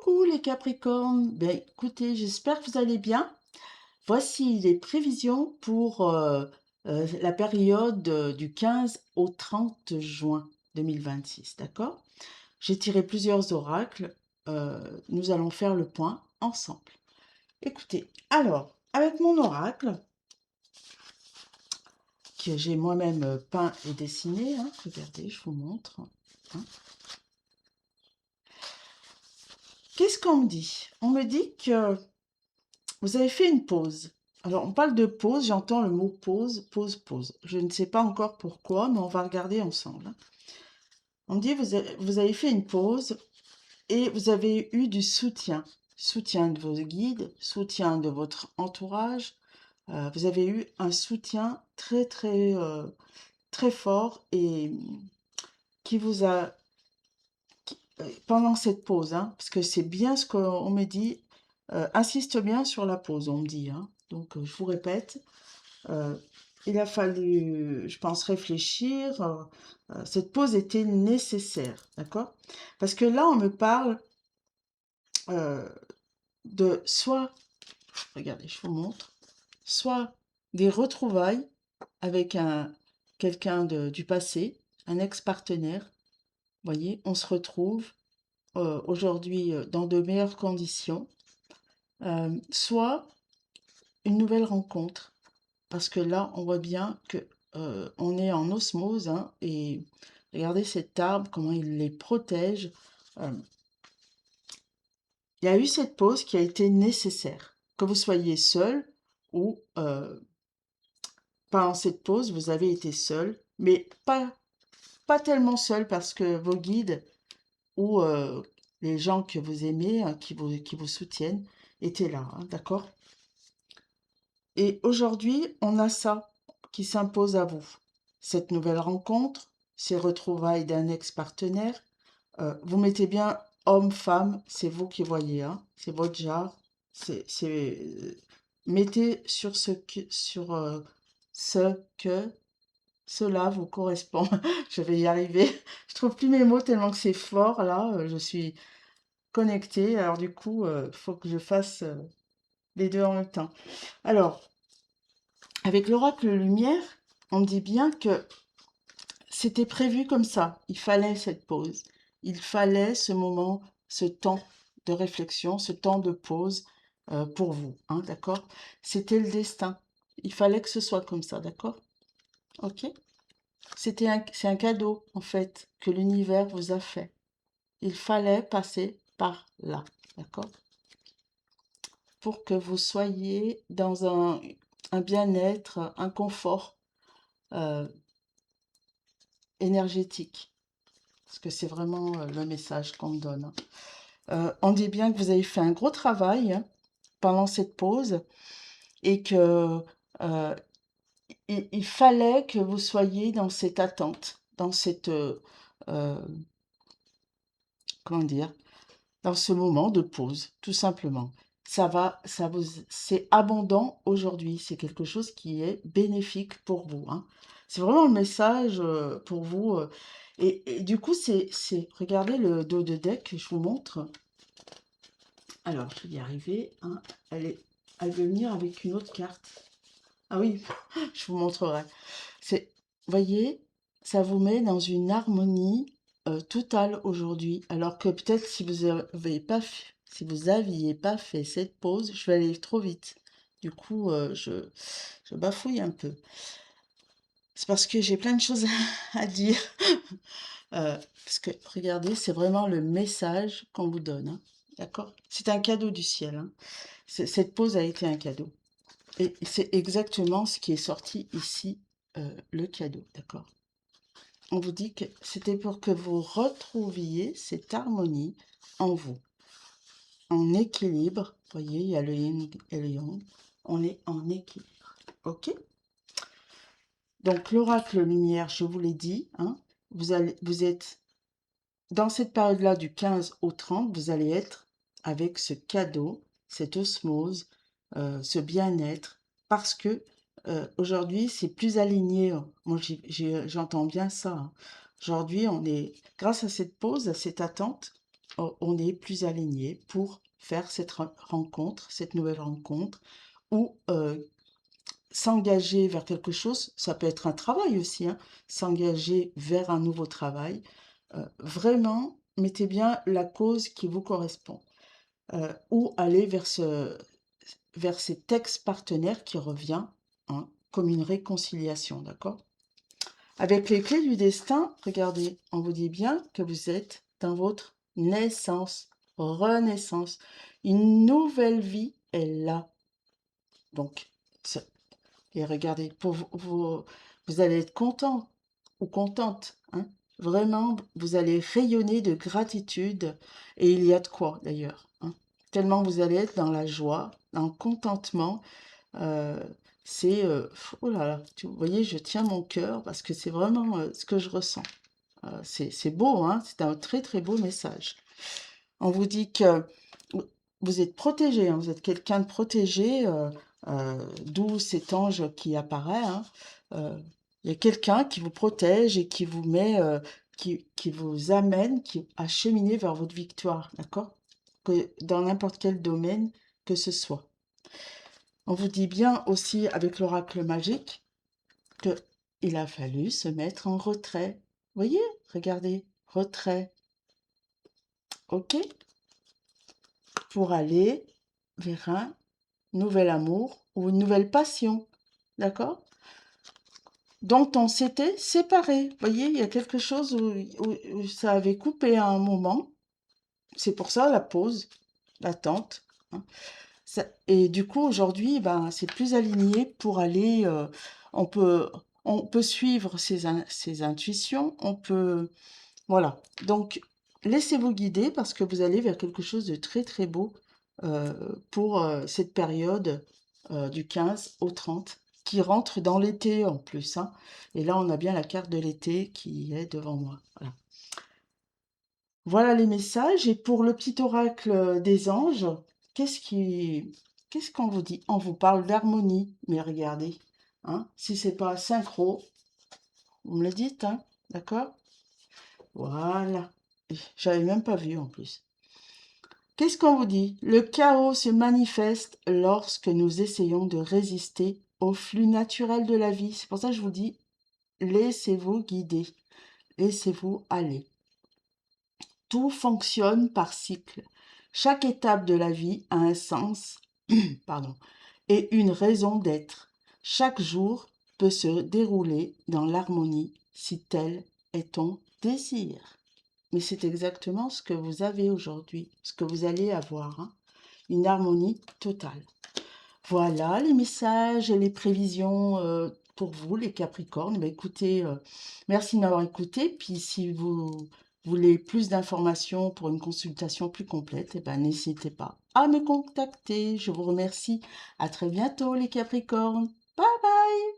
Coucou les Capricornes, ben écoutez, j'espère que vous allez bien. Voici les prévisions pour la période du 15 au 30 juin 2026, d'accord? J'ai tiré plusieurs oracles, nous allons faire le point ensemble. Écoutez, alors, avec mon oracle, que j'ai moi-même peint et dessiné, hein, regardez, je vous montre, hein. Qu'est-ce qu'on me dit? On me dit que vous avez fait une pause. Alors, on parle de pause, j'entends le mot pause, pause, pause. Je ne sais pas encore pourquoi, mais on va regarder ensemble, hein. On me dit, vous avez fait une pause et vous avez eu du soutien. Soutien de vos guides, soutien de votre entourage. Vous avez eu un soutien très, très, très fort et qui vous a, pendant cette pause, hein, parce que c'est bien ce qu'on me dit, insiste bien sur la pause, on me dit, hein. Donc, je vous répète, euh, il a fallu, je pense, réfléchir. Cette pause était nécessaire, d'accord? Parce que là, on me parle euh, de soit, regardez, je vous montre, soit des retrouvailles avec quelqu'un du passé, un ex-partenaire. Vous voyez, on se retrouve aujourd'hui dans de meilleures conditions, soit une nouvelle rencontre. Parce que là, on voit bien que on est en osmose, hein, et regardez cet arbre, comment il les protège. Euh, il y a eu cette pause qui a été nécessaire. Que vous soyez seul ou pendant cette pause, vous avez été seul, mais pas tellement seul parce que vos guides ou les gens que vous aimez, hein, qui vous soutiennent, étaient là, hein, d'accord? Et aujourd'hui, on a ça qui s'impose à vous. Cette nouvelle rencontre, ces retrouvailles d'un ex-partenaire, vous mettez bien homme, femme, c'est vous qui voyez, hein, c'est votre genre. Mettez sur ce que cela vous correspond. Je vais y arriver. Je trouve plus mes mots tellement que c'est fort là. Je suis connectée. Alors du coup, il faut que je fasse les deux en même temps. Alors, avec l'oracle lumière, on dit bien que c'était prévu comme ça. Il fallait cette pause. Il fallait ce moment, ce temps de réflexion, ce temps de pause pour vous, hein, d'accord? C'était le destin. Il fallait que ce soit comme ça, d'accord? Ok? C'est un cadeau, en fait, que l'univers vous a fait. Il fallait passer par là, d'accord? Pour que vous soyez dans un bien-être, un confort euh, énergétique. Parce que c'est vraiment le message qu'on me donne, hein. On dit bien que vous avez fait un gros travail, hein, pendant cette pause et que euh, il fallait que vous soyez dans cette attente, dans cette, euh, comment dire, dans ce moment de pause, tout simplement. C'est abondant aujourd'hui, c'est quelque chose qui est bénéfique pour vous, hein. C'est vraiment le message pour vous. Et du coup, regardez le dos de deck, je vous montre. Alors, je vais y arriver, hein. Elle veut venir avec une autre carte. Ah oui, je vous montrerai. Voyez, ça vous met dans une harmonie totale aujourd'hui. Alors que peut-être si vous aviez pas fait cette pause, je vais aller trop vite. Du coup, je bafouille un peu. C'est parce que j'ai plein de choses à dire. Parce que regardez, c'est vraiment le message qu'on vous donne, hein. D'accord? C'est un cadeau du ciel, hein. Cette pause a été un cadeau. Et c'est exactement ce qui est sorti ici, le cadeau, d'accord? On vous dit que c'était pour que vous retrouviez cette harmonie en vous, en équilibre. Vous voyez, il y a le yin et le yang. On est en équilibre, ok? Donc, l'oracle lumière, je vous l'ai dit, hein, vous êtes dans cette période-là du 15 au 30, vous allez être avec ce cadeau, cette osmose, ce bien-être, parce que aujourd'hui, c'est plus aligné. Moi, j'entends bien ça, hein. Aujourd'hui, on est, grâce à cette pause, à cette attente, on est plus aligné pour faire cette rencontre, cette nouvelle rencontre, ou s'engager vers quelque chose, ça peut être un travail aussi, hein, s'engager vers un nouveau travail. Vraiment, mettez bien la cause qui vous correspond. Ou aller vers cet ex-partenaire qui revient, hein, comme une réconciliation, d'accord? Avec les clés du destin, regardez, on vous dit bien que vous êtes dans votre naissance, renaissance. Une nouvelle vie est là. Donc, et regardez, vous allez être content ou contente, hein. Vraiment, vous allez rayonner de gratitude. Et il y a de quoi d'ailleurs, hein. Tellement vous allez être dans la joie, dans le contentement. euh, oh là là, vous voyez, je tiens mon cœur parce que c'est vraiment ce que je ressens. C'est beau, hein, c'est un très très beau message. On vous dit que vous êtes protégé, hein, vous êtes quelqu'un de protégé, d'où cet ange qui apparaît, hein. Il y a quelqu'un qui vous protège et qui vous met, qui vous amène à cheminer vers votre victoire, d'accord? Que dans n'importe quel domaine que ce soit. On vous dit bien aussi avec l'oracle magique que il a fallu se mettre en retrait. Voyez, regardez, retrait, ok? Pour aller vers un nouvel amour ou une nouvelle passion, d'accord? Dont on s'était séparés. Vous voyez, il y a quelque chose où ça avait coupé à un moment. C'est pour ça la pause, l'attente, hein. Et du coup, aujourd'hui, ben, c'est plus aligné pour aller. On peut, on peut suivre ses intuitions. On peut, voilà. Donc, laissez-vous guider parce que vous allez vers quelque chose de très très beau euh, pour cette période du 15 au 30 qui rentre dans l'été en plus, hein. Et là, on a bien la carte de l'été qui est devant moi. Voilà. Voilà les messages. Et pour le petit oracle des anges, qu'est-ce qui, qu'est-ce qu'on vous dit? On vous parle d'harmonie. Mais regardez, hein, si c'est pas synchro, vous me le dites, hein, d'accord? Voilà. J'avais même pas vu en plus. Qu'est-ce qu'on vous dit? Le chaos se manifeste lorsque nous essayons de résister au flux naturel de la vie. C'est pour ça que je vous dis, laissez-vous guider, laissez-vous aller. Tout fonctionne par cycle. Chaque étape de la vie a un sens, pardon, et une raison d'être. Chaque jour peut se dérouler dans l'harmonie si tel est ton désir. Mais c'est exactement ce que vous avez aujourd'hui, ce que vous allez avoir, hein. Une harmonie totale. Voilà les messages et les prévisions pour vous, les Capricornes. Ben, écoutez, merci de m'avoir écouté. Puis si vous voulez plus d'informations pour une consultation plus complète, eh ben, n'hésitez pas à me contacter. Je vous remercie. À très bientôt les Capricornes. Bye bye.